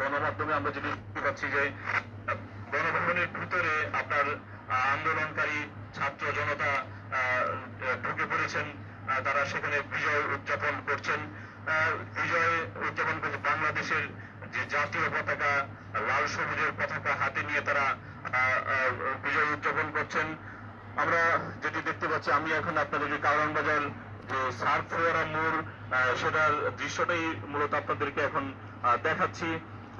গণমাধ্যমে আমরা যদি দেখতে পাচ্ছি যে গণভবনের ভিতরে আপনার আন্দোলনকারী ছাত্র জনতা ঢুকে পড়েছেন, তারা সেখানে বিজয় উদযাপন করছেন। বিজয় উদযাপন করছে বাংলাদেশের যে জাতীয় পতাকা, লাল সবুজের পতাকা হাতে নিয়ে তারা বিজয় উদযাপন করছেন। আমরা যেটি দেখতে পাচ্ছি, আমি এখন আপনাদেরকে কারণ বাজার যে সার্ক ফোয়ারা মোড়, সেটার দৃশ্যটাই মূলত আপনাদেরকে এখন দেখাচ্ছি।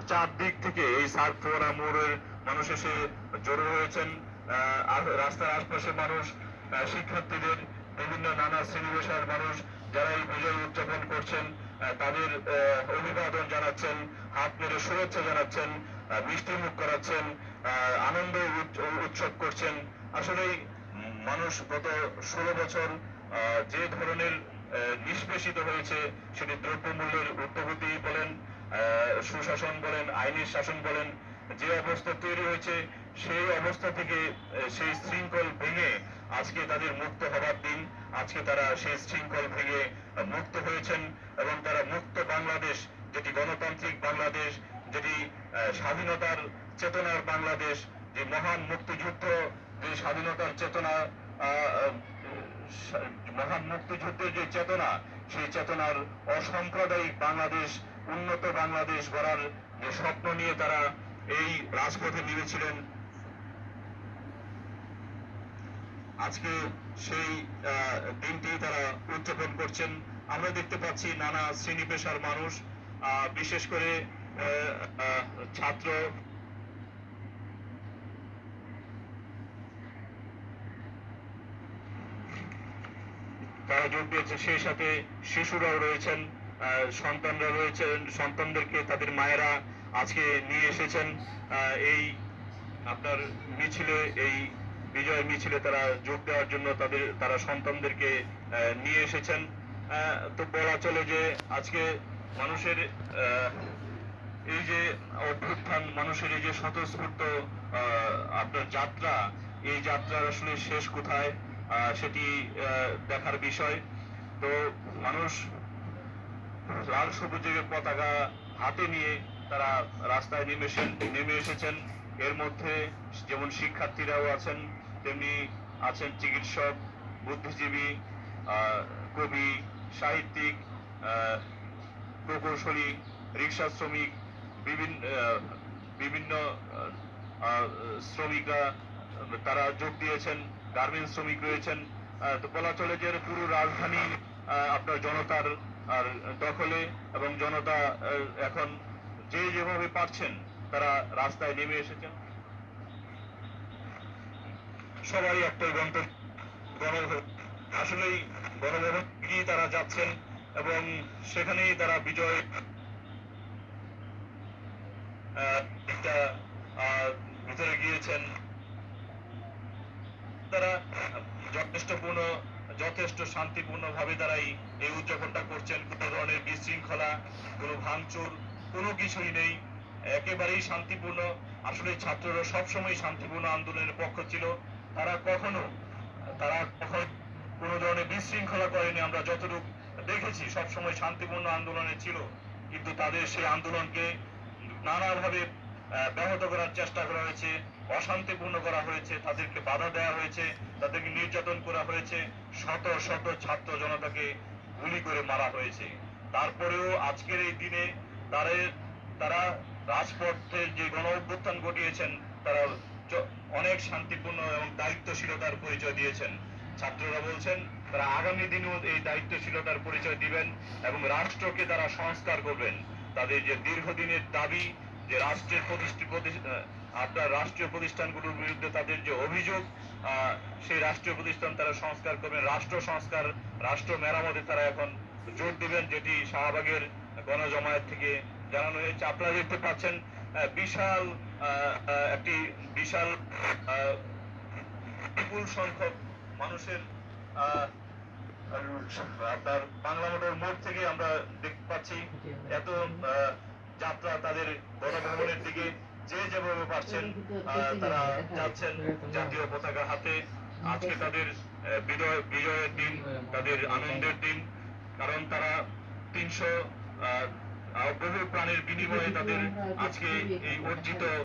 চারদিক থেকে এই সার্ক ফোয়ারা মোড়ের মানুষ এসে জড়ো হয়েছেন। রাস্তার আশপাশের মানুষ, শিক্ষার্থীদের, বিভিন্ন নানা শ্রেণী পেশার মানুষ যারা এই বিজয় উদযাপন করছেন তাদের অভিবাদন জানাচ্ছেন, হাত মেরে শুভেচ্ছা জানাচ্ছেন, মিষ্টি মুখ করাচ্ছেন, আনন্দ উৎসব করছেন। আসলেই মানুষ গত 16 বছর যে ধরনের নিষ্পেষিত হয়েছে, সেটি দ্রব্যমূল্যের ঊর্ধ্বগতি বলেন, সুশাসন বলেন, আইনি শাসন বলেন, যে অবস্থা তৈরি হয়েছে, সেই অবস্থা থেকে সেই শৃঙ্খল ভেঙে আজকে তাদের মুক্ত হবার দিন। আজকে তারা সেই শৃঙ্খল ভেঙে মুক্ত হয়েছেন এবং তারা মুক্ত বাংলাদেশ, যেটি গণতান্ত্রিক বাংলাদেশ, যেটি স্বাধীনতার চেতনার বাংলাদেশ, যে মহান মুক্তিযুদ্ধ, যে স্বাধীনতার চেতনা, মহান মুক্তিযুদ্ধের যে চেতনা, সেই চেতনার অসাম্প্রদায়িক বাংলাদেশ, উন্নত বাংলাদেশ গড়ার যে স্বপ্ন নিয়ে তারা এই রাজপথে নেমেছিলেন, আজকে সেই দিনটি তারা উদযাপন করছেন। আমরা দেখতে পাচ্ছি নানা শ্রেণী পেশার মানুষ, বিশেষ করে ছাত্র, তারা যোগ দিয়েছে, সেই সাথে শিশুরাও রয়েছেন, সন্তানরা রয়েছেন, সন্তানদেরকে তাদের মায়েরা আজকে নিয়ে এসেছেন এই আপনার মিছিলে, এই বিজয় মিছিলে তারা যোগ দেওয়ার জন্য তারা সন্তানদেরকে নিয়ে এসেছেন। তো বলা চলে যে আজকে মানুষের এই যে অভ্যুত্থান, মানুষের এই যে স্বতঃস্ফূর্ত আপনার যাত্রা, এই যাত্রার আসলে শেষ কোথায় সেটি দেখার বিষয়। তো মানুষ লাল সবুজের পতাকা হাতে নিয়ে তারা রাস্তায় নেমে এসেছেন। এর মধ্যে যেমন শিক্ষার্থীরাও আছেন, তেমনি আছেন চিকিৎসক, বুদ্ধিজীবী, কবি, সাহিত্যিক, প্রকৌশলী, রিক্সা শ্রমিক, বিভিন্ন শ্রমিকরা তারা যোগ দিয়েছেন, গার্মেন্টস শ্রমিক রয়েছেন। তো বলা চলে যে পুরো রাজধানী আপনার জনতার আর দখলে, এবং জনতা এখন যে যেভাবে পারছেন তারা রাস্তায় নেমে এসেছেন। সবাই একটাই গণভবন, আসলেই গণভবন গিয়ে তারা যাচ্ছেন এবং সেখানেই তারা বিজয় ভিতরে গিয়েছেন। তারা যথেষ্ট শান্তিপূর্ণ ভাবে তারা এই উদযাপনটা করছেন। কোনো ধরনের বিশৃঙ্খলা, কোনো ভাঙচুর, কোনো কিছুই নেই, একেবারেই শান্তিপূর্ণ। আসলে ছাত্ররা সবসময় শান্তিপূর্ণ আন্দোলনের পক্ষ ছিল। তারা কখনো কোনো ধরনের বিশৃঙ্খলা করেনি। আমরা যতটুকু দেখেছি সবসময় শান্তিপূর্ণ আন্দোলনে ছিল, কিন্তু তাদের সেই আন্দোলনকে নানাভাবে ব্যাহত করার চেষ্টা করা হয়েছে, অশান্তিপূর্ণ করা হয়েছে, তাদেরকে বাধা দেওয়া হয়েছে, তাদেরকে নির্যাতন করা হয়েছে, শত শত ছাত্র জনতাকে গুলি করে মারা হয়েছে। তারপরেও আজকের এই দিনে তারা রাজপথে যে গণ অভ্যুত্থান ঘটিয়েছেন, তারা অনেক শান্তিপূর্ণ এবং দায়িত্বশীলতার পরিচয় দিয়েছেন। ছাত্ররা বলছেন তারা আগামী দিনেও এই দায়িত্বশীলতার পরিচয় দিবেন এবং রাষ্ট্রকে তারা সংস্কার করবেন। তাদের যে দীর্ঘদিনের দাবি, যে রাষ্ট্রীয় প্রতিষ্ঠানগুলোর বিরুদ্ধে তাদের যে অভিযোগ, সেই রাষ্ট্রীয় প্রতিষ্ঠান তারা সংস্কার করবেন। রাষ্ট্র সংস্কার, রাষ্ট্র মেরামতে তারা এখন জোর দিবেন, যেটি শাহবাগের গণজমায়েত থেকে জানানো হয়েছে। আপনারা দেখতে পাচ্ছেন বিশাল বিপুল সংখ্যক মানুষের আপনার বাংলা মোটর মোড় থেকে আমরা দেখতে পাচ্ছি এত যাত্রা তাদের গণভবনের দিকে, যে যেভাবে পারছেন তারা যাচ্ছেন জাতীয় পতাকা হাতে। আজকে তাদের বিজয়ের দিন, তাদের আনন্দের দিন, কারণ তারা বহু প্রাণের বিনিময়ে তাদের আজকে এই অর্জিত